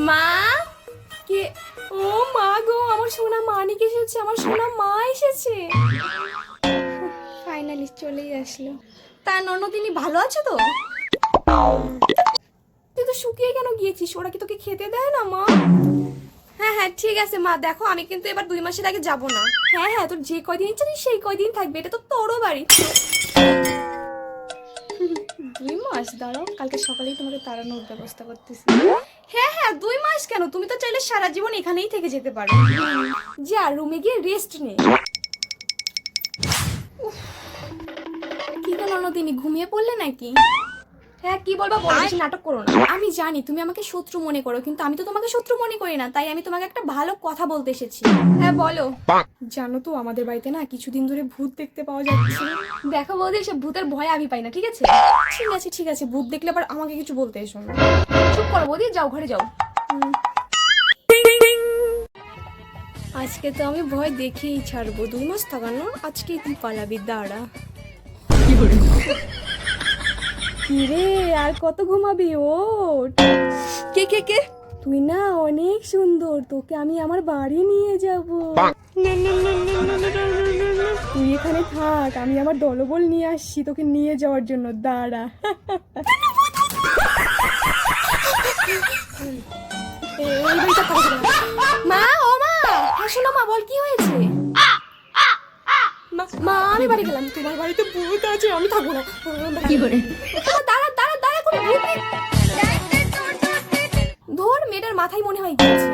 মা কে? ও মা গো, আমার সোনা মানিক এসেছে, আমার সোনা মা এসেছে। ফাইনালি চলেই আসলো। তা ননদিনী ভালো আছো তো? তুই তো শুকিয়ে কেন গিয়েছিস? ওরা কি তোকে খেতে দেয় না মা? হ্যাঁ হ্যাঁ ঠিক আছে মা, দেখো আমি কিন্তু এবার 2 মাসের আগে যাব না। হ্যাঁ হ্যাঁ, তোর যে কয়দিন ইচ্ছা তুই সেই কয়দিন থাকবে, এটা তো তোরও বাড়ি। 2 মাস দাঁড়াও, কালকে সকালেই তোমাকে তাড়ানোর ব্যবস্থা করতেছি। হ্যাঁ হ্যাঁ 2 মাস কেন, তুমি তো চাইলে সারা জীবন এখানেই থেকে যেতে পারো। যা রুমে গিয়ে রেস্ট নে। কি গো ননদিনী, ঘুমিয়ে পড়লে নাকি? হ্যাঁ কি বলবা বলো, বেশি নাটক করো না। আমি জানি তুমি আমাকে শত্রু মনে করো, কিন্তু আমি তো তোমাকে শত্রু মনে করি না, তাই আমি তোমাকে একটা ভালো কথা বলতে এসেছি। হ্যাঁ বলো। জানো তো আমাদের বাড়িতে না কিছুদিন ধরে ভূত দেখতে পাওয়া যাচ্ছে। দেখো বৌদি, সে ভূতের ভয় আমি পাই না, ঠিক আছে? ঠিক আছে ঠিক আছে, ভূত দেখলে আবার আমাকে কিছু বলতে এসো না। চুপ করো বৌদি, যাও ঘরে যাও। আজকে তো আমি ভয় দেখেই ছাড়বো, 2 মাস থাকানো, আজকে তুই পালাবি, দাঁড়া। কিরে আর কত ঘুমাবি? ওঠ। কে কে কে? তুই না অনেক সুন্দর, তোকে আমি আমার বাড়ি নিয়ে যাব। তুই এখানে থাক, আমি আমার দলবল নিয়ে আসছি তোকে নিয়ে যাওয়ার জন্য, দাঁড়া। মা ও মা, হ্যাঁ শোনো মা, বল কি হয়েছে? মা আমি বাড়ি গেলাম, তোমার বাড়িতে ভূত আছে, আমি থাকবো না। কি করে? দাঁড়া দাঁড়া দাঁড়া, কোনো ভূত নেই। ধর মেয়েটার মাথায় মনে হয় গিয়েছে।